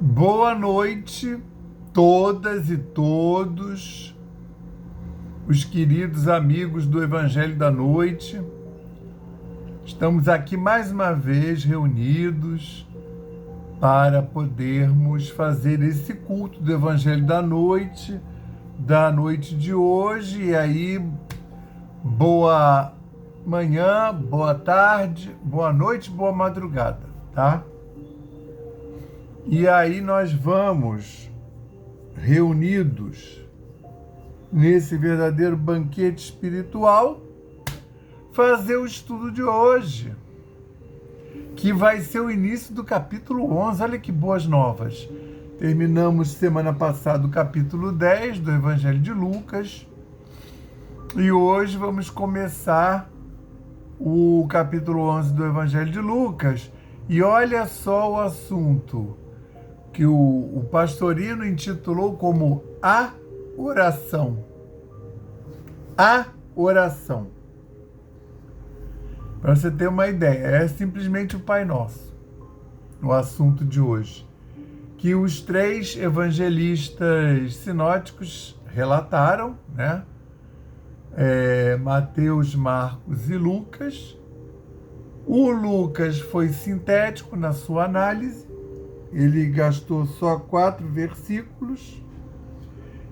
Boa noite, todas e todos os queridos amigos do Evangelho da Noite. Estamos aqui mais uma vez reunidos para podermos fazer esse culto do Evangelho da noite de hoje. E aí, boa manhã, boa tarde, boa noite, boa madrugada, tá? E aí nós vamos, reunidos nesse verdadeiro banquete espiritual, fazer o estudo de hoje, que vai ser o início do capítulo 11. Olha que boas novas. Terminamos semana passada o capítulo 10 do Evangelho de Lucas, e hoje vamos começar o capítulo 11 do Evangelho de Lucas. E olha só o assunto que o Pastorino intitulou como A Oração. A Oração. Para você ter uma ideia, é simplesmente o Pai Nosso, o assunto de hoje, que os três evangelistas sinóticos relataram, né? Mateus, Marcos e Lucas. O Lucas foi sintético na sua análise. Ele gastou só 4 versículos.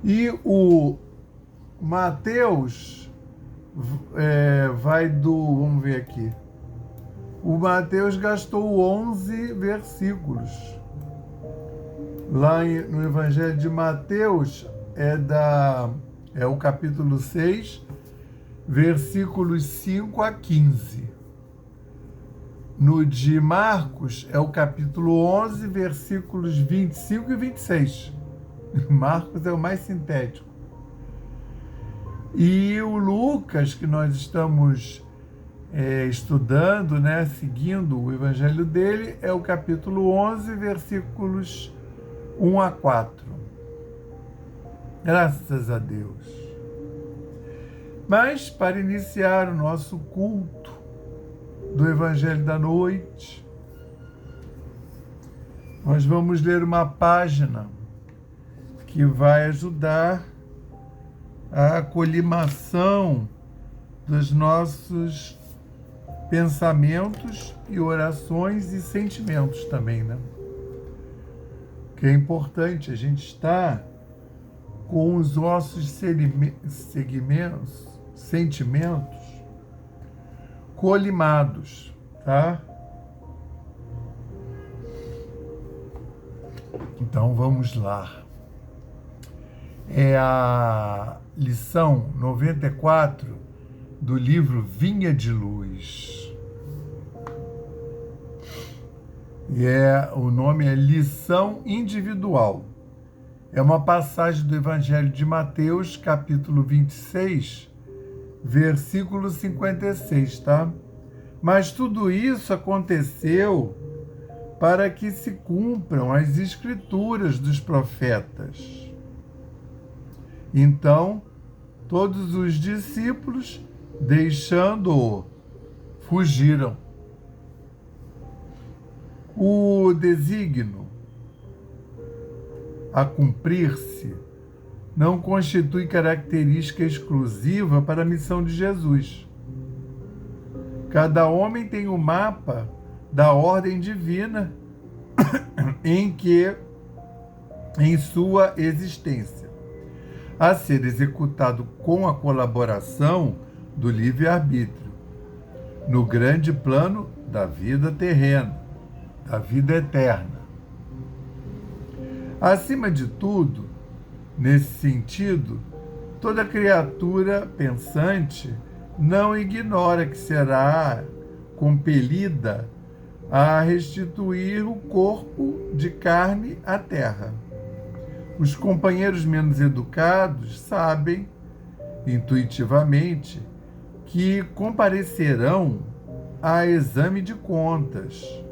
E o Mateus vamos ver aqui. O Mateus gastou 11 versículos. Lá no Evangelho de Mateus é o capítulo 6, versículos 5 a 15. No de Marcos é o capítulo 11, versículos 25 e 26. Marcos é o mais sintético. E o Lucas, que nós estamos estudando, né, seguindo o evangelho dele, é o capítulo 11, versículos 1 a 4. Graças a Deus. Mas, para iniciar o nosso culto do Evangelho da Noite, nós vamos ler uma página que vai ajudar a colimação dos nossos pensamentos e orações e sentimentos também, né? Que é importante a gente estar com os nossos sentimentos colimados, tá? Então vamos lá. É a lição 94 do livro Vinha de Luz. E o nome é Lição Individual. É uma passagem do Evangelho de Mateus, capítulo 26, versículo 56, tá? Mas tudo isso aconteceu para que se cumpram as escrituras dos profetas. Então, todos os discípulos, deixando-o, fugiram. O desígnio a cumprir-se não constitui característica exclusiva para a missão de Jesus. Cada homem tem o mapa da ordem divina em sua existência, a ser executado com a colaboração do livre-arbítrio, no grande plano da vida terrena, da vida eterna. Acima de tudo, nesse sentido, toda criatura pensante não ignora que será compelida a restituir o corpo de carne à terra. Os companheiros menos educados sabem, intuitivamente, que comparecerão a exame de contas,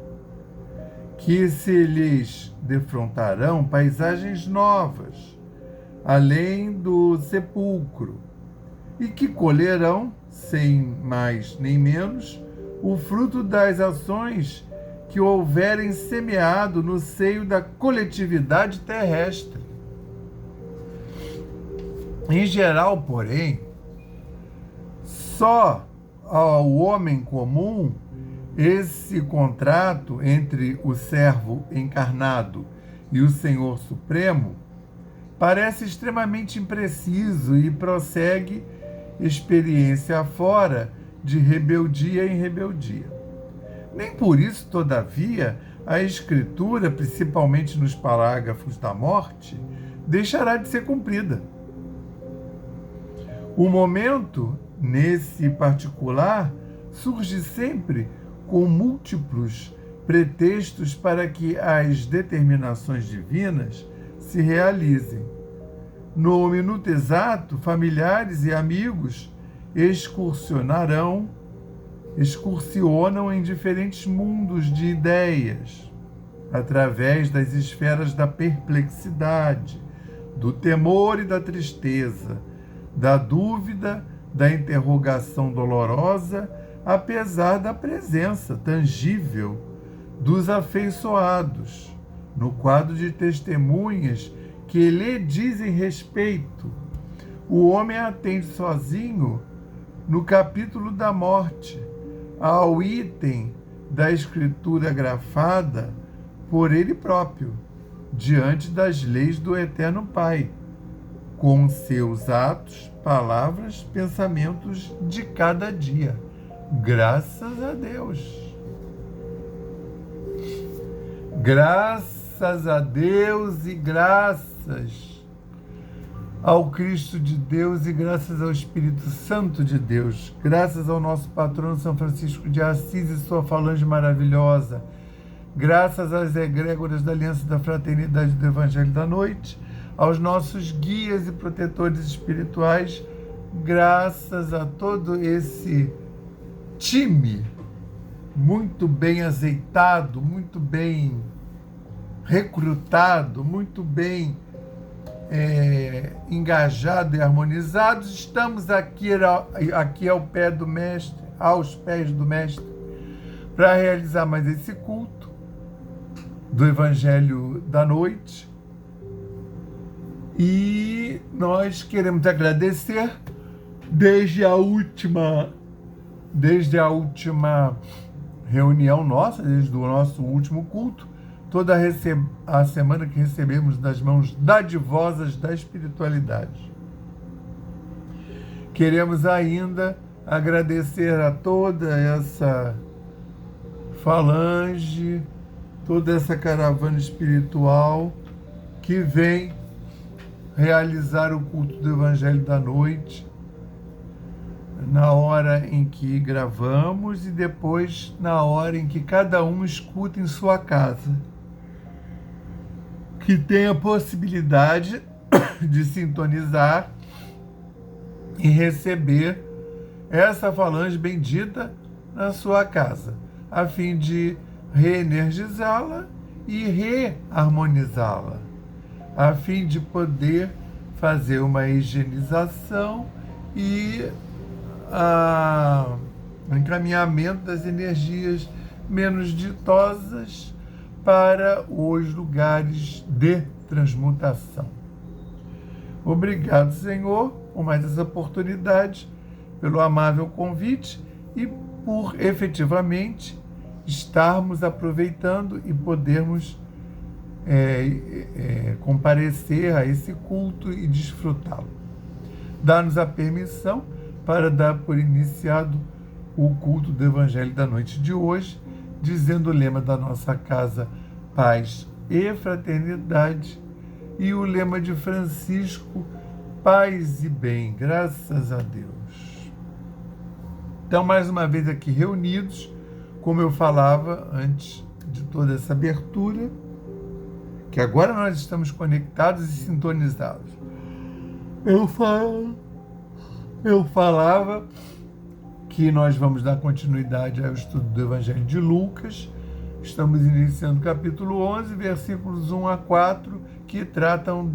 que se lhes defrontarão paisagens novas, além do sepulcro, e que colherão, sem mais nem menos, o fruto das ações que houverem semeado no seio da coletividade terrestre. Em geral, porém, só ao homem comum esse contrato entre o servo encarnado e o Senhor Supremo parece extremamente impreciso e prossegue experiência afora de rebeldia em rebeldia. Nem por isso, todavia, a Escritura, principalmente nos parágrafos da morte, deixará de ser cumprida. O momento, nesse particular, surge sempre com múltiplos pretextos para que as determinações divinas se realizem. No minuto exato, familiares e amigos excursionam em diferentes mundos de ideias, através das esferas da perplexidade, do temor e da tristeza, da dúvida, da interrogação dolorosa, apesar da presença tangível dos afeiçoados, no quadro de testemunhas que lhe dizem respeito. O homem atende sozinho, no capítulo da morte, ao item da escritura grafada por ele próprio, diante das leis do Eterno Pai, com seus atos, palavras, pensamentos de cada dia. Graças a Deus. Graças a Deus e graças ao Cristo de Deus e graças ao Espírito Santo de Deus. Graças ao nosso patrono São Francisco de Assis e sua falange maravilhosa. Graças às egrégoras da Aliança da Fraternidade do Evangelho da Noite, aos nossos guias e protetores espirituais, graças a todo esse time muito bem azeitado, muito bem recrutado, muito bem engajado e harmonizado. Estamos aqui ao pé do Mestre, aos pés do Mestre, para realizar mais esse culto do Evangelho da Noite. E nós queremos agradecer desde a última reunião nossa, desde o nosso último culto, toda a semana que recebemos das mãos dadivosas da espiritualidade. Queremos ainda agradecer a toda essa falange, toda essa caravana espiritual que vem realizar o culto do Evangelho da Noite na hora em que gravamos e depois na hora em que cada um escuta em sua casa, que tem a possibilidade de sintonizar e receber essa falange bendita na sua casa, a fim de reenergizá-la e reharmonizá-la, a fim de poder fazer uma higienização e o encaminhamento das energias menos ditosas para os lugares de transmutação. Obrigado, Senhor, por mais essa oportunidade, pelo amável convite e por efetivamente estarmos aproveitando e podermos comparecer a esse culto e desfrutá-lo. Dá-nos a permissão para dar por iniciado o culto do Evangelho da Noite de hoje, dizendo o lema da nossa casa: paz e fraternidade, e o lema de Francisco: paz e bem, graças a Deus. Então, mais uma vez aqui reunidos, como eu falava antes de toda essa abertura, que agora nós estamos conectados e sintonizados. Eu falava que nós vamos dar continuidade ao estudo do Evangelho de Lucas. Estamos iniciando o capítulo 11, versículos 1 a 4, que tratam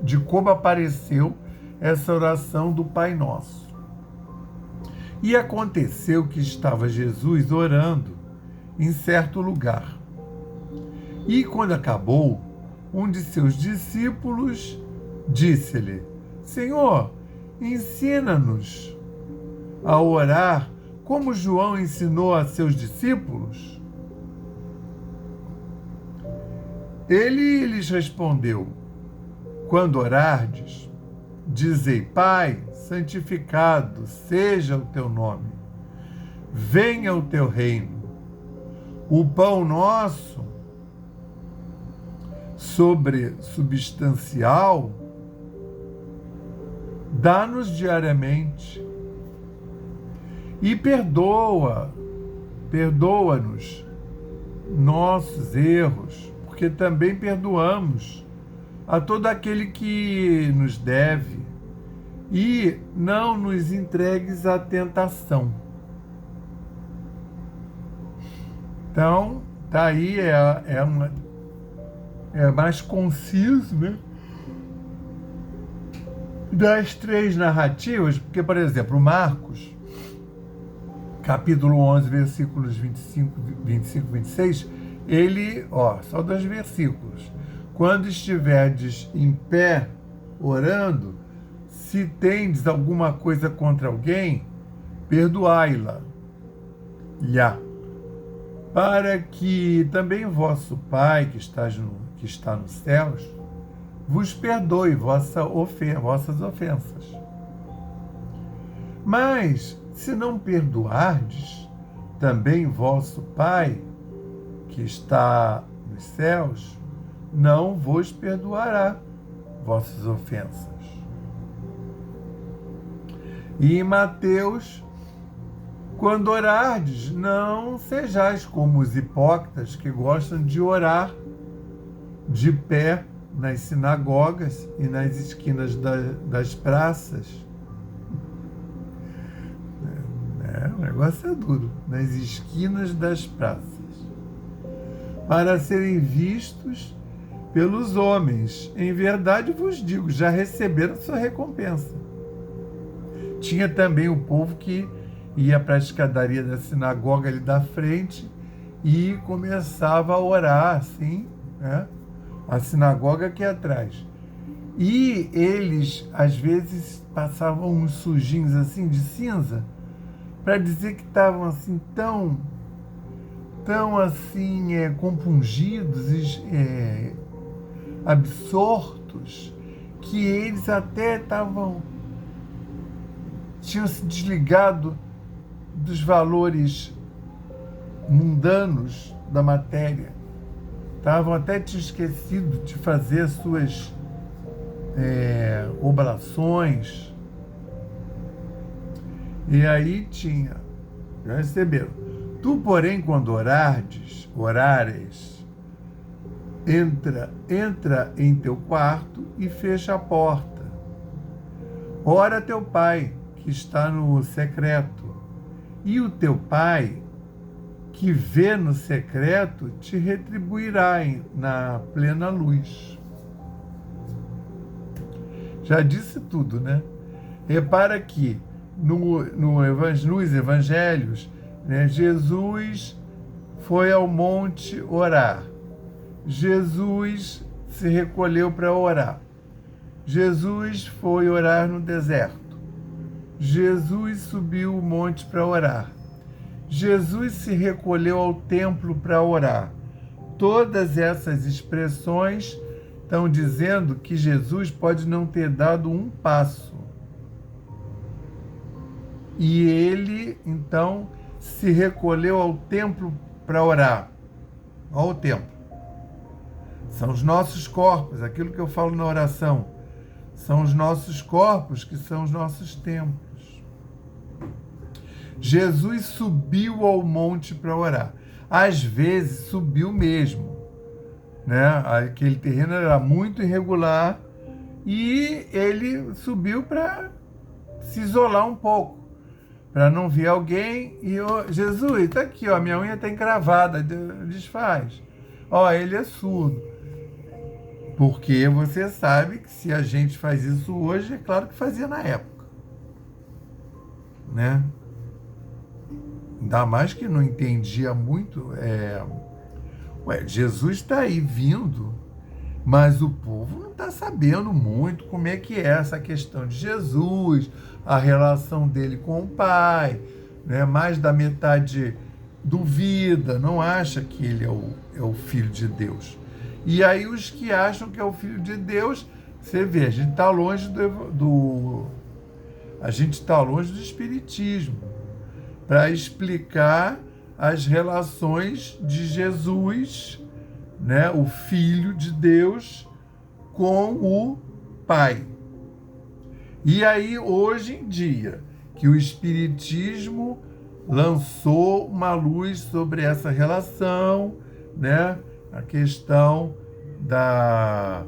de como apareceu essa oração do Pai Nosso. E aconteceu que estava Jesus orando em certo lugar. E quando acabou, um de seus discípulos disse-lhe: Senhor, ensina-nos a orar como João ensinou a seus discípulos. Ele lhes respondeu: Quando orardes, dizei: Pai, santificado seja o teu nome. Venha o teu reino. O pão nosso substancial dá-nos diariamente. E perdoa-nos nossos erros, porque também perdoamos a todo aquele que nos deve, e não nos entregues à tentação. Então, tá aí, é mais conciso, né? Das três narrativas, porque, por exemplo, Marcos, capítulo 11, versículos 25 e 26, ele, só 2 versículos. Quando estiverdes em pé, orando, se tendes alguma coisa contra alguém, perdoai-la, para que também vosso Pai, que está nos céus, vos perdoe vossas ofensas. Mas, se não perdoardes, também vosso Pai, que está nos céus, não vos perdoará vossas ofensas. E em Mateus, quando orardes, não sejais como os hipócritas que gostam de orar de pé nas sinagogas e nas esquinas das praças. O negócio é duro. Nas esquinas das praças. Para serem vistos pelos homens. Em verdade vos digo, já receberam sua recompensa. Tinha também o povo que ia para a escadaria da sinagoga ali da frente e começava a orar, assim, né? A sinagoga aqui atrás. E eles, às vezes, passavam uns sujinhos assim de cinza para dizer que estavam assim tão assim compungidos, absortos, que eles até tinham se desligado dos valores mundanos da matéria. Tinham esquecido de fazer as suas oblações. E aí já receberam. Tu, porém, quando orares, entra em teu quarto e fecha a porta. Ora a teu Pai, que está no secreto, e o teu Pai, que vê no secreto, te retribuirá na plena luz. Já disse tudo, né? Repara que nos evangelhos, né, Jesus foi ao monte orar. Jesus se recolheu para orar. Jesus foi orar no deserto. Jesus subiu o monte para orar. Jesus se recolheu ao templo para orar. Todas essas expressões estão dizendo que Jesus pode não ter dado um passo. E ele, então, se recolheu ao templo para orar. Ao templo. São os nossos corpos, aquilo que eu falo na oração. São os nossos corpos que são os nossos templos. Jesus subiu ao monte para orar. Às vezes subiu mesmo, né? Aquele terreno era muito irregular e ele subiu para se isolar um pouco, para não ver alguém. E Jesus, está aqui, minha unha está encravada, desfaz. Ele é surdo. Porque você sabe que se a gente faz isso hoje, é claro que fazia na época, né? ainda mais que não entendia muito, Jesus está aí vindo, mas o povo não está sabendo muito como é que é essa questão de Jesus, a relação dele com o Pai, né? Mais da metade duvida, não acha que ele é o Filho de Deus. E aí os que acham que é o Filho de Deus, você vê, a gente está longe a gente está longe do Espiritismo para explicar as relações de Jesus, né, o Filho de Deus, com o Pai. E aí, hoje em dia, que o Espiritismo lançou uma luz sobre essa relação, né, a questão da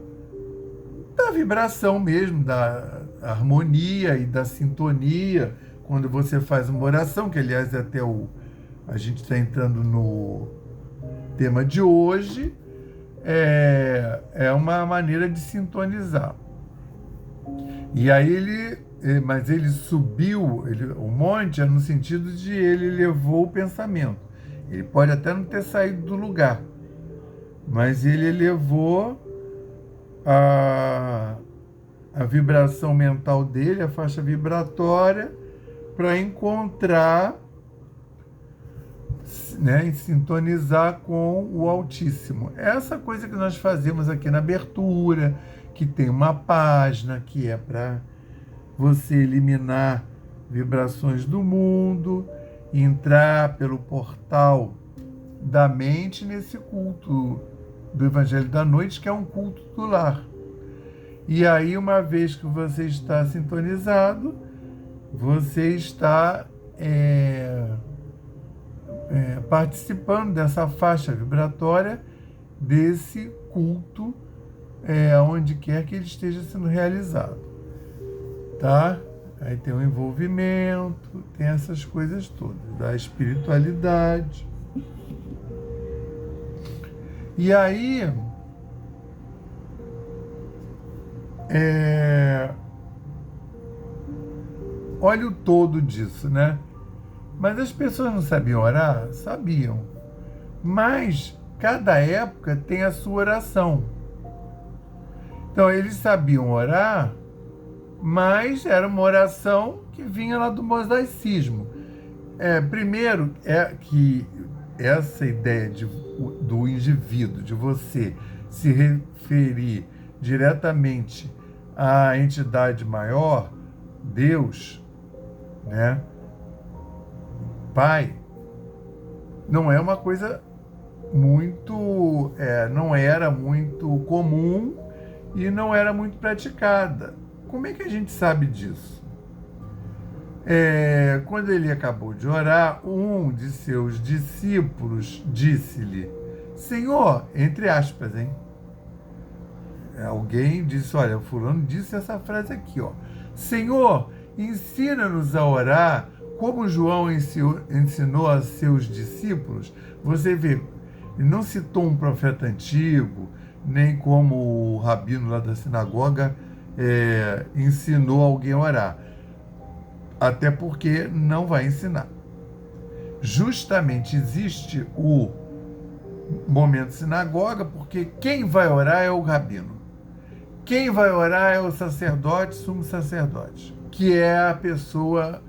vibração mesmo, da harmonia e da sintonia, quando você faz uma oração, que aliás a gente está entrando no tema de hoje, é uma maneira de sintonizar. E aí mas ele subiu, o monte é no sentido de ele elevou o pensamento. Ele pode até não ter saído do lugar, mas ele elevou a vibração mental dele, a faixa vibratória, para encontrar, né, e sintonizar com o Altíssimo. Essa coisa que nós fazemos aqui na abertura, que tem uma página que é para você eliminar vibrações do mundo, entrar pelo portal da mente nesse culto do Evangelho da Noite, que é um culto do lar. E aí, uma vez que você está sintonizado, você está participando dessa faixa vibratória, desse culto, onde quer que ele esteja sendo realizado. Tá? Aí tem o envolvimento, tem essas coisas todas, da espiritualidade. E aí, olha o todo disso, né? Mas as pessoas não sabiam orar? Sabiam. Mas cada época tem a sua oração. Então, eles sabiam orar, mas era uma oração que vinha lá do mosaicismo. Primeiro, que essa ideia do indivíduo, de você se referir diretamente à entidade maior, Deus, né, Pai, não é uma coisa muito, não era muito comum e não era muito praticada. Como é que a gente sabe disso? Quando ele acabou de orar, um de seus discípulos disse-lhe: Senhor, entre aspas, hein? Alguém disse: olha, fulano disse essa frase aqui, ó. Senhor, ensina-nos a orar como João ensinou a seus discípulos. Você vê, ele não citou um profeta antigo, nem como o rabino lá da sinagoga ensinou alguém a orar. Até porque não vai ensinar. Justamente existe o momento sinagoga, porque quem vai orar é o rabino. Quem vai orar é o sacerdote, sumo sacerdote, que é a pessoa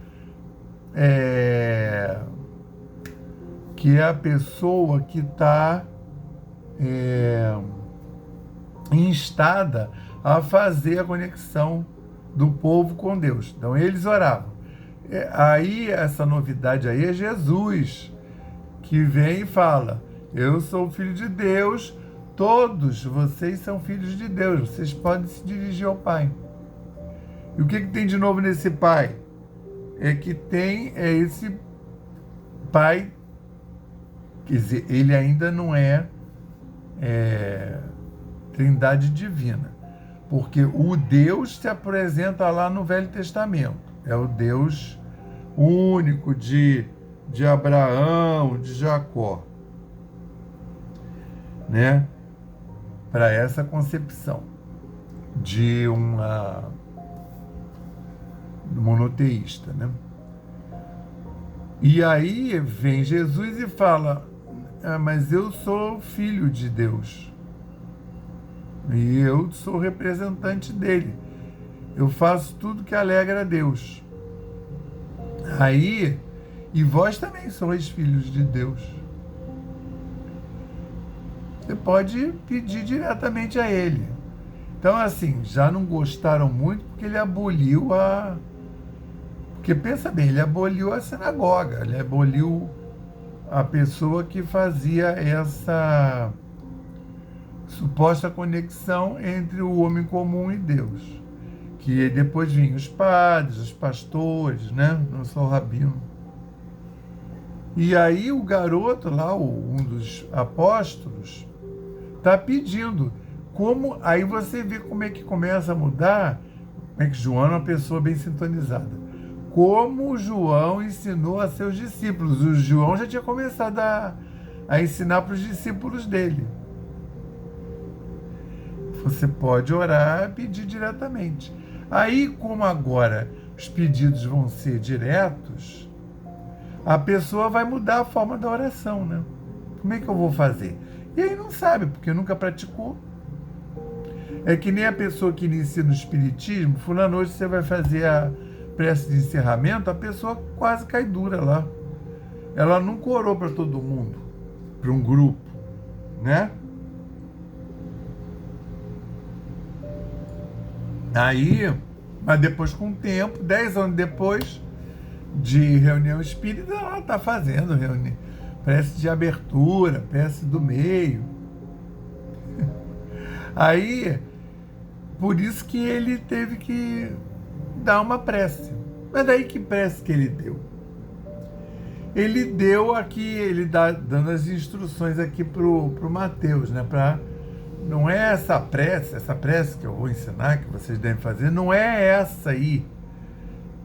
que está instada a fazer a conexão do povo com Deus. Então, eles oravam. Aí, essa novidade aí é Jesus, que vem e fala: eu sou filho de Deus, todos vocês são filhos de Deus, vocês podem se dirigir ao Pai. E o que tem de novo nesse Pai? Que tem esse Pai, quer dizer, ele ainda não é Trindade divina, porque o Deus se apresenta lá no Velho Testamento, é o Deus único de Abraão, de Jacó, né? Para essa concepção de monoteísta, né? E aí vem Jesus e fala: mas eu sou filho de Deus. E eu sou representante dele. Eu faço tudo que alegra a Deus. Aí, e vós também sois filhos de Deus. Você pode pedir diretamente a ele. Então, assim, já não gostaram muito porque ele aboliu a... Porque, pensa bem, ele aboliu a sinagoga, ele aboliu a pessoa que fazia essa suposta conexão entre o homem comum e Deus. Que depois vinham os padres, os pastores, né? Não só o rabino. E aí o garoto lá, um dos apóstolos, está pedindo. Aí você vê como é que começa a mudar, como é que João é uma pessoa bem sintonizada. Como João ensinou a seus discípulos. O João já tinha começado a ensinar para os discípulos dele. Você pode orar e pedir diretamente. Aí, como agora os pedidos vão ser diretos, a pessoa vai mudar a forma da oração, né? Como é que eu vou fazer? E aí não sabe, porque nunca praticou. É que nem a pessoa que inicia no espiritismo, fulano, hoje você vai fazer a prece de encerramento, a pessoa quase cai dura lá. Ela nunca orou para todo mundo, para um grupo, né? Aí, mas depois com o tempo, 10 anos depois de reunião espírita, ela está fazendo prece de abertura, prece do meio. Aí, por isso que ele teve que dar uma prece. Mas daí que prece que ele deu? Ele deu aqui, ele dando as instruções aqui pro Mateus, né? Não é essa prece que eu vou ensinar, que vocês devem fazer, não é essa aí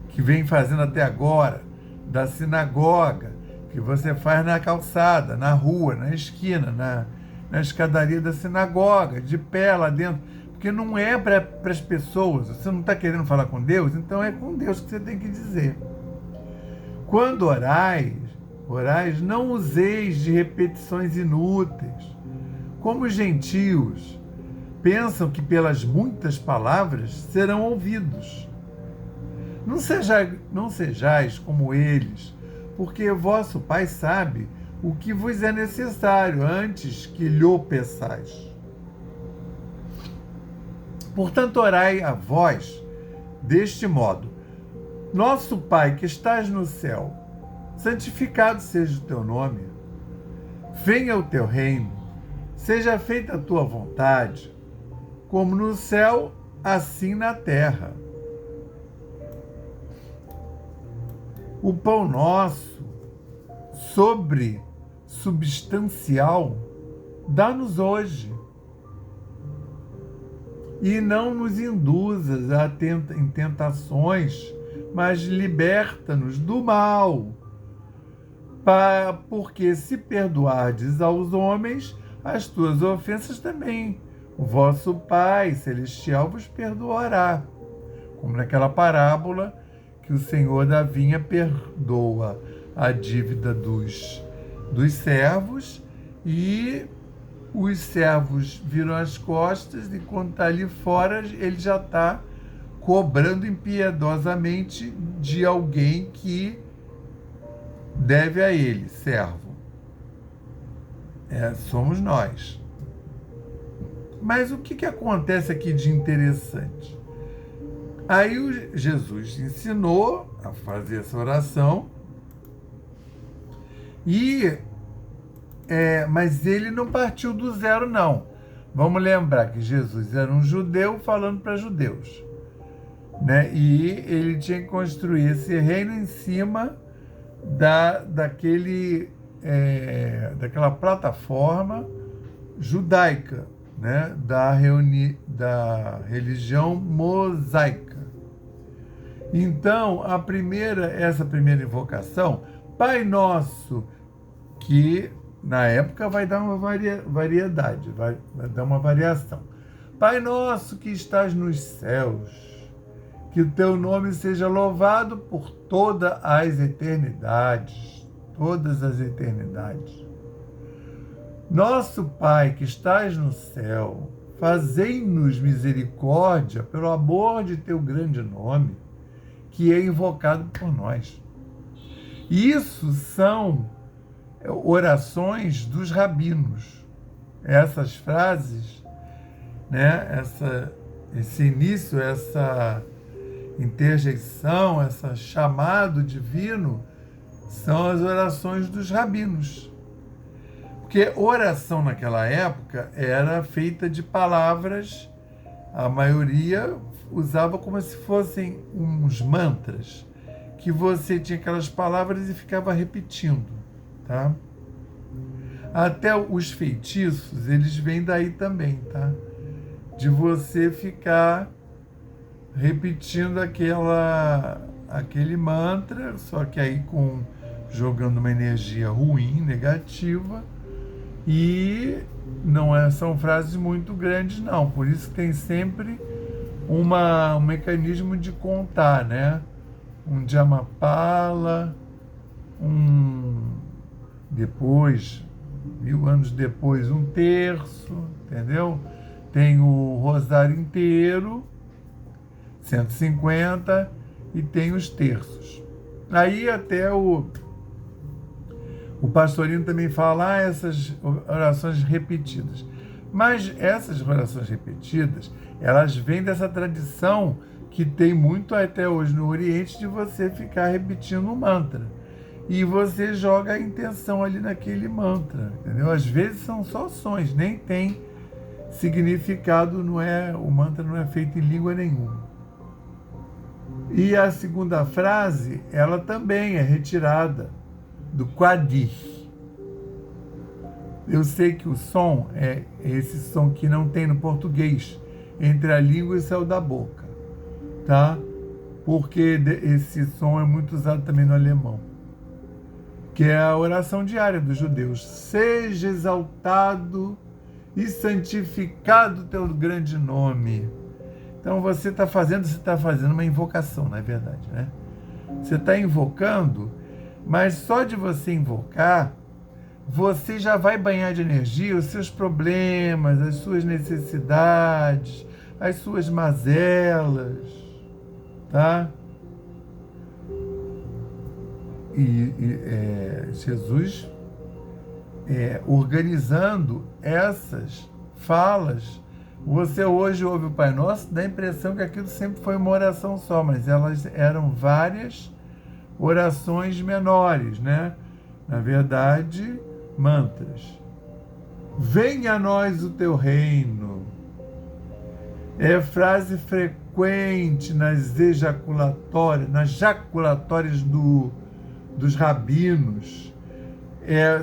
que vem fazendo até agora, da sinagoga, que você faz na calçada, na rua, na esquina, na escadaria da sinagoga, de pé lá dentro. Porque não é para as pessoas, você não está querendo falar com Deus, então é com Deus que você tem que dizer. Quando orais, não useis de repetições inúteis, como os gentios pensam que pelas muitas palavras serão ouvidos. Não sejais como eles, porque vosso Pai sabe o que vos é necessário antes que lhe peçais. Portanto, orai a vós deste modo: Nosso Pai que estás no céu, santificado seja o teu nome. Venha o teu reino. Seja feita a tua vontade, como no céu, assim na terra. O pão nosso, substancial, dá-nos hoje. E não nos induzas em tentações, mas liberta-nos do mal. Porque se perdoardes aos homens as tuas ofensas também, o vosso Pai Celestial vos perdoará. Como naquela parábola que o Senhor da vinha perdoa a dívida dos servos, e os servos viram as costas, e quando está ali fora, ele já está cobrando impiedosamente de alguém que deve a ele, servo. Somos nós. Mas o que acontece aqui de interessante? Aí Jesus ensinou a fazer essa oração, mas ele não partiu do zero, não. Vamos lembrar que Jesus era um judeu falando para judeus, né? E ele tinha que construir esse reino em cima daquela plataforma judaica, né? Da religião mosaica. Então, essa primeira invocação, Pai Nosso, que na época vai dar uma variedade, vai dar uma variação. Pai Nosso que estás nos céus, Que o teu nome seja louvado por todas as eternidades. Todas as eternidades. Nosso Pai que estás no céu, fazei-nos misericórdia pelo amor de teu grande nome, que é invocado por nós. Isso são orações dos rabinos. Essas frases, né? Esse início, essa interjeição, esse chamado divino, são as orações dos rabinos. Porque oração naquela época era feita de palavras, a maioria usava como se fossem uns mantras, que você tinha aquelas palavras e ficava repetindo, tá? Até os feitiços, eles vêm daí também, tá? De você ficar repetindo aquele mantra, só que aí jogando uma energia ruim, negativa, e não são frases muito grandes, não. Por isso tem sempre um mecanismo de contar, né? Um Dhamapala, depois, 1000 anos depois, um terço, entendeu? Tem o rosário inteiro, 150, e tem os terços. Aí até o pastorino também fala essas orações repetidas. Mas essas orações repetidas, elas vêm dessa tradição que tem muito até hoje no Oriente de você ficar repetindo um mantra. E você joga a intenção ali naquele mantra, entendeu? Às vezes são só sons, nem tem significado, o mantra não é feito em língua nenhuma. E a segunda frase, ela também é retirada do Qadir. Eu sei que o som é esse som que não tem no português, entre a língua e o céu da boca, tá? Porque esse som é muito usado também no alemão, que é a oração diária dos judeus. Seja exaltado e santificado teu grande nome. Então você está fazendo uma invocação, não é verdade, né? Você está invocando, mas só de você invocar, você já vai banhar de energia os seus problemas, as suas necessidades, as suas mazelas, tá? Jesus organizando essas falas. Você hoje ouve o Pai Nosso, dá a impressão que aquilo sempre foi uma oração só, mas elas eram várias orações menores, né? Na verdade, mantras. Venha a nós o teu reino. É frase frequente nas jaculatórias dos rabinos.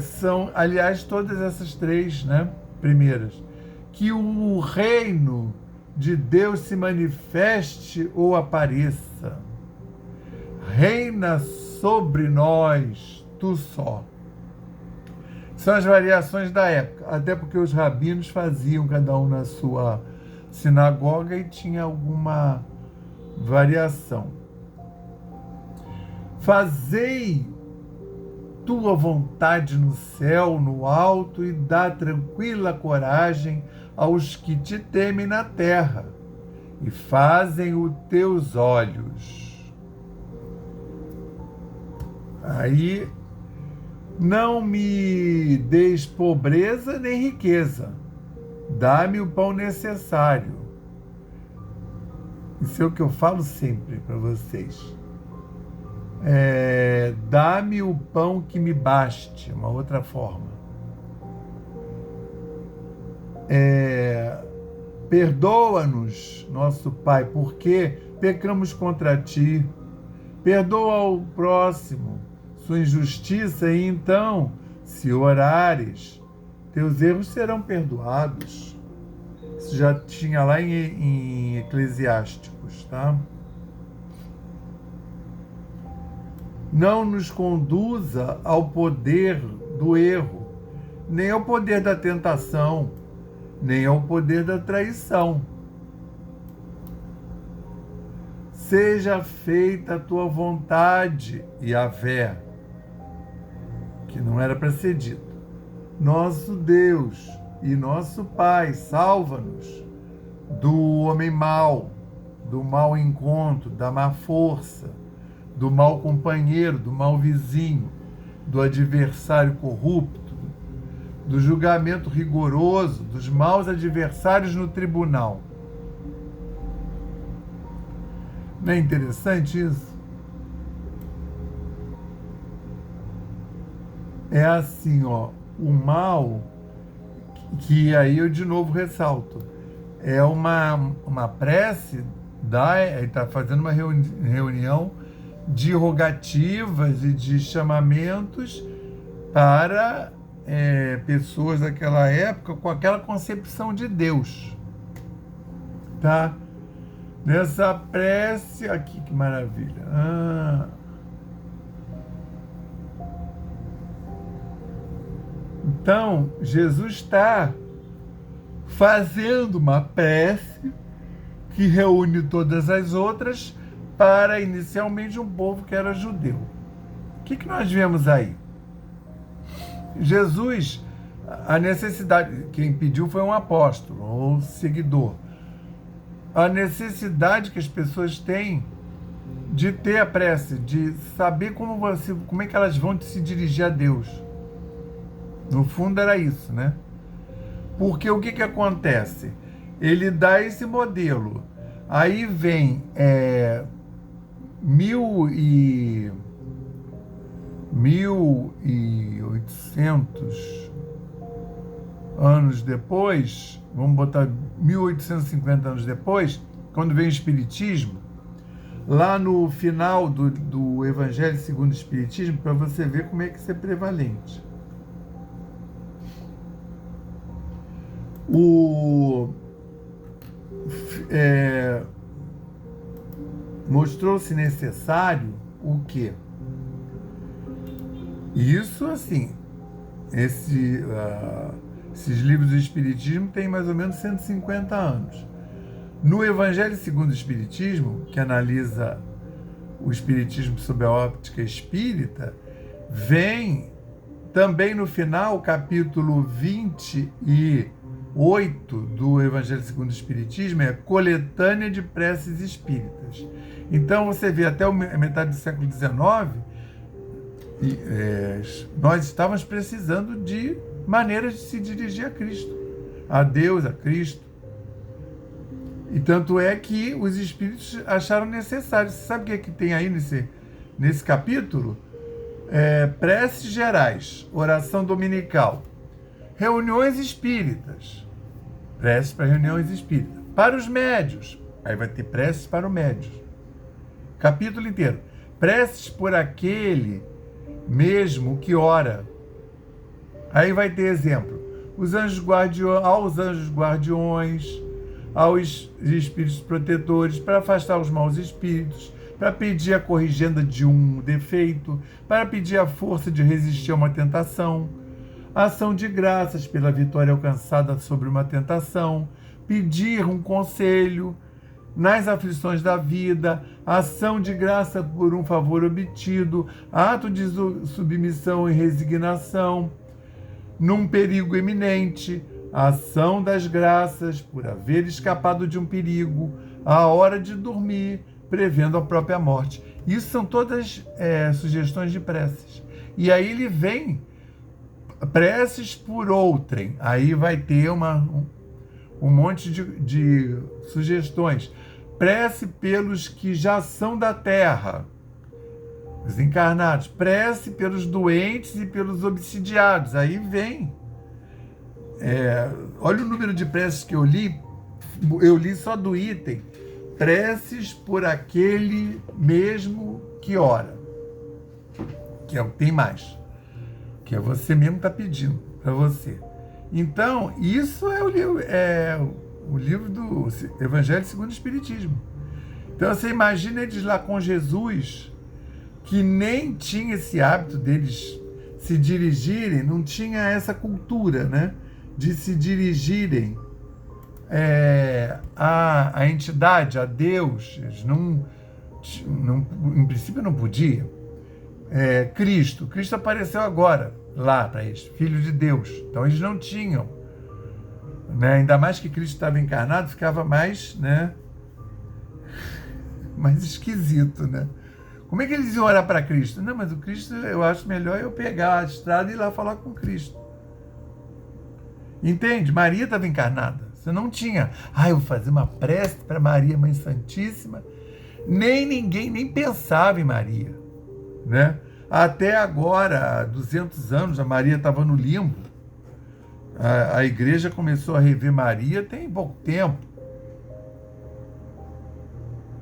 São, aliás, todas essas três, né, primeiras. Que o reino de Deus se manifeste ou apareça. Reina sobre nós, tu só. São as variações da época, até porque os rabinos faziam cada um na sua sinagoga e tinha alguma variação. Fazei tua vontade no céu, no alto, e dá tranquila coragem aos que te temem na terra e fazem os teus olhos. Aí, não me deis pobreza nem riqueza, dá-me o pão necessário. Isso é o que eu falo sempre para vocês. Dá-me o pão que me baste, uma outra forma. Perdoa-nos, nosso Pai, porque pecamos contra ti. Perdoa o próximo sua injustiça, e então, se orares, teus erros serão perdoados. Isso já tinha lá em Eclesiásticos, tá? Não nos conduza ao poder do erro, nem ao poder da tentação, nem ao poder da traição. seja feita a tua vontade, Yahvé, que não era para ser dito. Nosso Deus e nosso Pai, salva-nos do homem mau, do mau encontro, da má força, do mau companheiro, do mau vizinho, do adversário corrupto, do julgamento rigoroso, dos maus adversários no tribunal. Não é interessante isso? É assim, ó, o mal, que aí eu de novo ressalto, é uma prece, ele está fazendo uma reunião de rogativas e de chamamentos para pessoas daquela época com aquela concepção de Deus, tá? Nessa prece aqui, que maravilha. Então, Jesus está fazendo uma prece que reúne todas as outras para, inicialmente, um povo que era judeu. O que nós vemos aí? Jesus, a necessidade, quem pediu foi um apóstolo ou seguidor. A necessidade que as pessoas têm de ter a prece, de saber como é que elas vão se dirigir a Deus. No fundo era isso, né? Porque o que acontece? Ele dá esse modelo. Aí vem 1800 anos depois, vamos botar 1850 anos depois, quando vem o Espiritismo, lá no final do Evangelho segundo o Espiritismo, para você ver como é que isso é prevalente. Mostrou-se necessário o quê? Isso, assim, esses livros do Espiritismo têm mais ou menos 150 anos. No Evangelho segundo o Espiritismo, que analisa o Espiritismo sob a óptica espírita, vem também no final, capítulo 28 do Evangelho segundo o Espiritismo, é coletânea de preces espíritas. Então você vê até a metade do século XIX, nós estávamos precisando de maneiras de se dirigir a Cristo, a Deus, a Cristo. E tanto é que os espíritos acharam necessário. Você sabe o que tem aí nesse capítulo? Preces gerais, oração dominical, reuniões espíritas, preces para reuniões espíritas, para os médios, aí vai ter preces para os médios, capítulo inteiro, preces por aquele mesmo que ora, aí vai ter exemplo, aos anjos guardiões, aos espíritos protetores, para afastar os maus espíritos, para pedir a corrigenda de um defeito, para pedir a força de resistir a uma tentação, ação de graças pela vitória alcançada sobre uma tentação, pedir um conselho nas aflições da vida, ação de graça por um favor obtido, ato de submissão e resignação, num perigo iminente, ação das graças por haver escapado de um perigo, a hora de dormir, prevendo a própria morte. Isso são todas sugestões de preces. E aí ele vem preces por outrem. Aí vai ter um monte de sugestões. Prece pelos que já são da terra, os encarnados. Prece pelos doentes e pelos obsidiados. Aí vem. Olha o número de preces que eu li só do item. Preces por aquele mesmo que ora. Que tem mais. Que é você mesmo que está pedindo para você. Então, isso é o livro do Evangelho segundo o Espiritismo. Então, você imagina eles lá com Jesus, que nem tinha esse hábito deles se dirigirem, não tinha essa cultura, né? De se dirigirem à entidade, a Deus. Eles em princípio não podia. Cristo apareceu agora, lá para eles, Filho de Deus. Então eles não tinham, né? Ainda mais que Cristo estava encarnado, ficava mais, né, mais esquisito, né? Como é que eles iam orar para Cristo? Não, mas o Cristo, eu acho melhor eu pegar a estrada e ir lá falar com Cristo. Entende? Maria estava encarnada. Você não tinha, eu vou fazer uma prece para Maria, Mãe Santíssima. Ninguém nem pensava em Maria, né? Até agora, há 200 anos, a Maria estava no limbo. A igreja começou a rever Maria tem pouco tempo.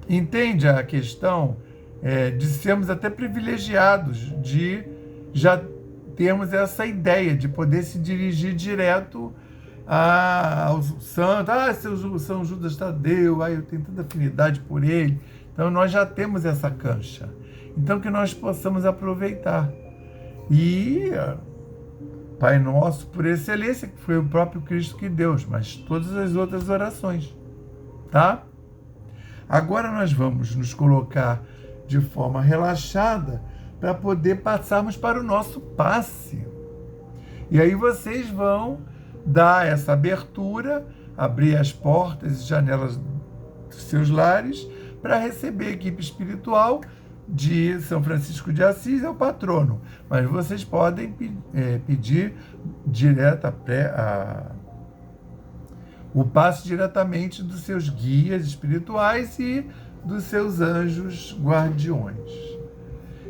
Entende a questão de sermos até privilegiados, de já termos essa ideia de poder se dirigir direto ao santo. Seu São Judas Tadeu, eu tenho tanta afinidade por ele. Então nós já temos essa cancha. Então que nós possamos aproveitar. E Pai Nosso por excelência, que foi o próprio Cristo que deu, mas todas as outras orações, tá? Agora nós vamos nos colocar de forma relaxada para poder passarmos para o nosso passe. E aí vocês vão dar essa abertura, abrir as portas e janelas dos seus lares para receber a equipe espiritual de São Francisco de Assis, é o patrono. Mas vocês podem pedir o passe diretamente dos seus guias espirituais e dos seus anjos guardiões.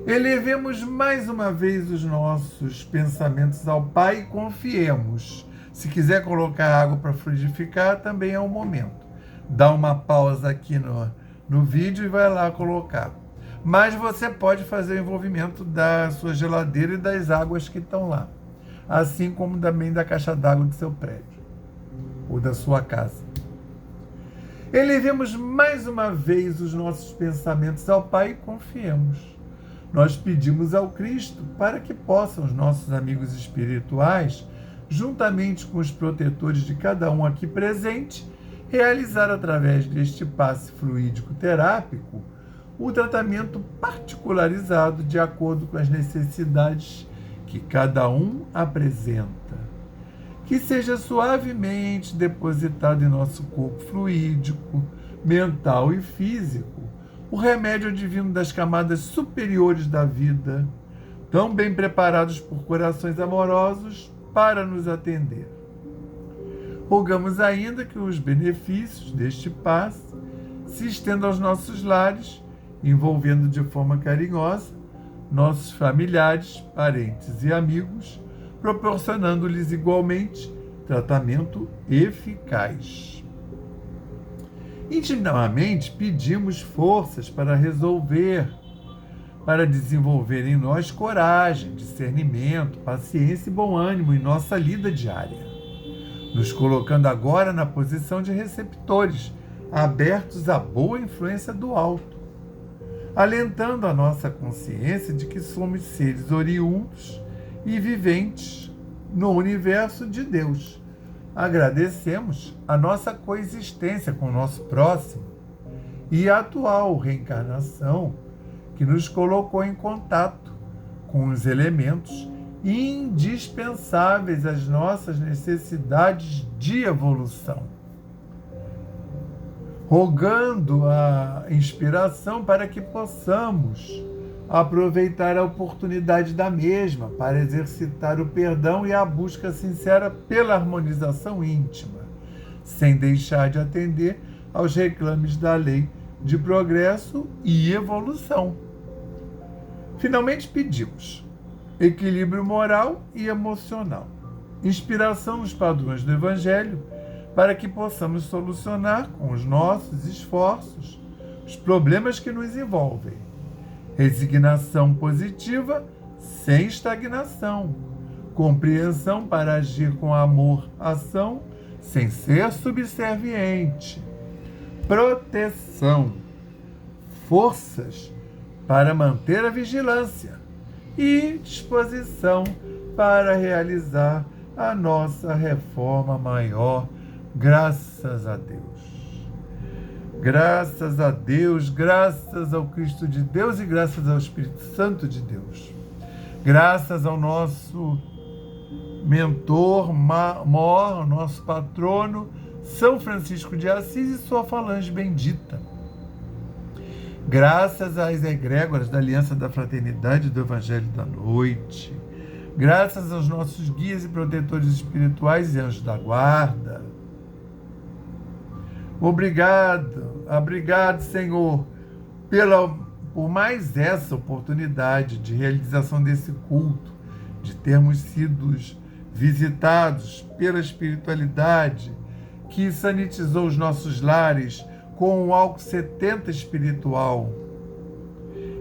Elevemos mais uma vez os nossos pensamentos ao Pai e confiemos. Se quiser colocar água para fluidificar, também é o momento. Dá uma pausa aqui no vídeo e vai lá colocar. Mas você pode fazer o envolvimento da sua geladeira e das águas que estão lá. Assim como também da caixa d'água do seu prédio ou da sua casa. Elevemos mais uma vez os nossos pensamentos ao Pai e confiemos. Nós pedimos ao Cristo para que possam os nossos amigos espirituais, juntamente com os protetores de cada um aqui presente, realizar através deste passe fluídico terápico o tratamento particularizado de acordo com as necessidades que cada um apresenta. Que seja suavemente depositado em nosso corpo fluídico, mental e físico, o remédio divino das camadas superiores da vida, tão bem preparados por corações amorosos para nos atender. Rogamos ainda que os benefícios deste passe se estendam aos nossos lares, envolvendo de forma carinhosa nossos familiares, parentes e amigos, proporcionando-lhes igualmente tratamento eficaz. Intimamente pedimos forças para desenvolver em nós coragem, discernimento, paciência e bom ânimo em nossa lida diária, nos colocando agora na posição de receptores, abertos à boa influência do alto, alentando a nossa consciência de que somos seres oriundos e viventes no universo de Deus. Agradecemos a nossa coexistência com o nosso próximo e a atual reencarnação que nos colocou em contato com os elementos indispensáveis às nossas necessidades de evolução, rogando a inspiração para que possamos aproveitar a oportunidade da mesma para exercitar o perdão e a busca sincera pela harmonização íntima, sem deixar de atender aos reclames da lei de progresso e evolução. Finalmente pedimos equilíbrio moral e emocional, inspiração nos padrões do Evangelho, para que possamos solucionar com os nossos esforços os problemas que nos envolvem. Resignação positiva sem estagnação. Compreensão para agir com amor, ação, sem ser subserviente. Proteção. Forças para manter a vigilância. E disposição para realizar a nossa reforma maior. Graças a Deus. Graças a Deus, graças ao Cristo de Deus e graças ao Espírito Santo de Deus. Graças ao nosso mentor, mor, nosso patrono, São Francisco de Assis e sua falange bendita. Graças às egrégoras da Aliança da Fraternidade do Evangelho da Noite. Graças aos nossos guias e protetores espirituais e anjos da guarda. Obrigado, Senhor, por mais essa oportunidade de realização desse culto, de termos sido visitados pela espiritualidade que sanitizou os nossos lares com o álcool 70 espiritual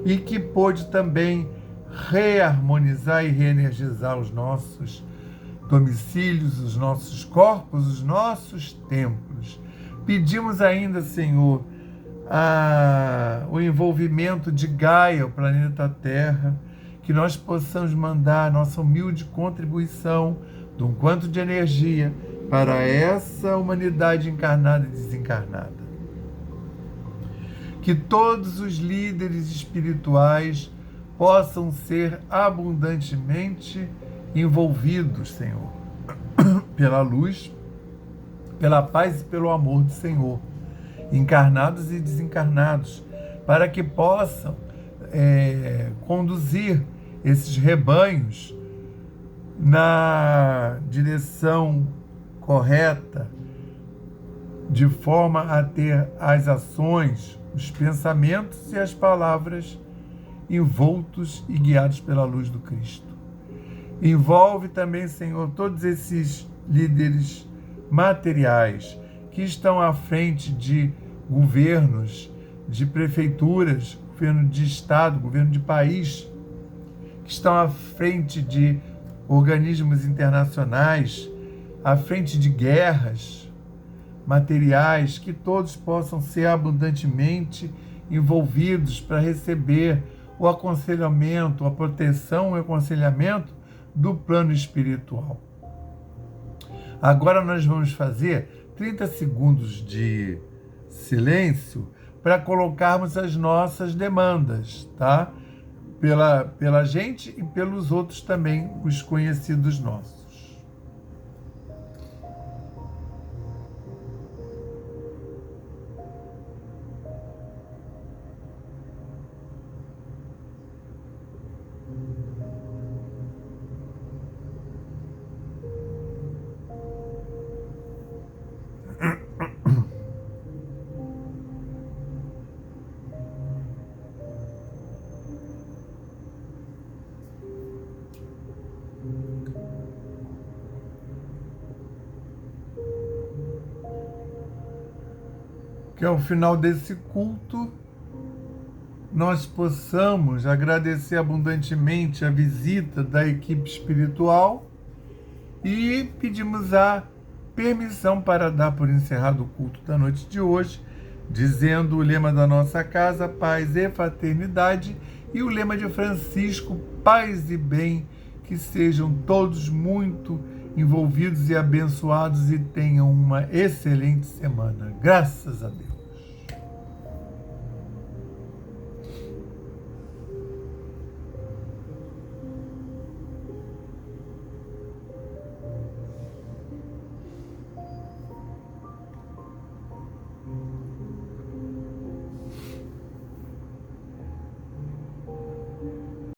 e que pôde também reharmonizar e reenergizar os nossos domicílios, os nossos corpos, os nossos templos. Pedimos ainda, Senhor, o envolvimento de Gaia, o planeta Terra, que nós possamos mandar a nossa humilde contribuição de um quanto de energia para essa humanidade encarnada e desencarnada. Que todos os líderes espirituais possam ser abundantemente envolvidos, Senhor, pela luz, pela paz e pelo amor do Senhor, encarnados e desencarnados, para que possam conduzir esses rebanhos na direção correta, de forma a ter as ações, os pensamentos e as palavras envoltos e guiados pela luz do Cristo. Envolve também, Senhor, todos esses líderes materiais que estão à frente de governos, de prefeituras, governo de estado, governo de país, que estão à frente de organismos internacionais, à frente de guerras materiais, que todos possam ser abundantemente envolvidos para receber o aconselhamento, a proteção e o aconselhamento do plano espiritual. Agora nós vamos fazer 30 segundos de silêncio para colocarmos as nossas demandas, tá? Pela gente e pelos outros também, os conhecidos nossos. Que ao final desse culto nós possamos agradecer abundantemente a visita da equipe espiritual e pedimos a permissão para dar por encerrado o culto da noite de hoje, dizendo o lema da nossa casa, paz e fraternidade, e o lema de Francisco, paz e bem, que sejam todos muito envolvidos e abençoados e tenham uma excelente semana. Graças a Deus.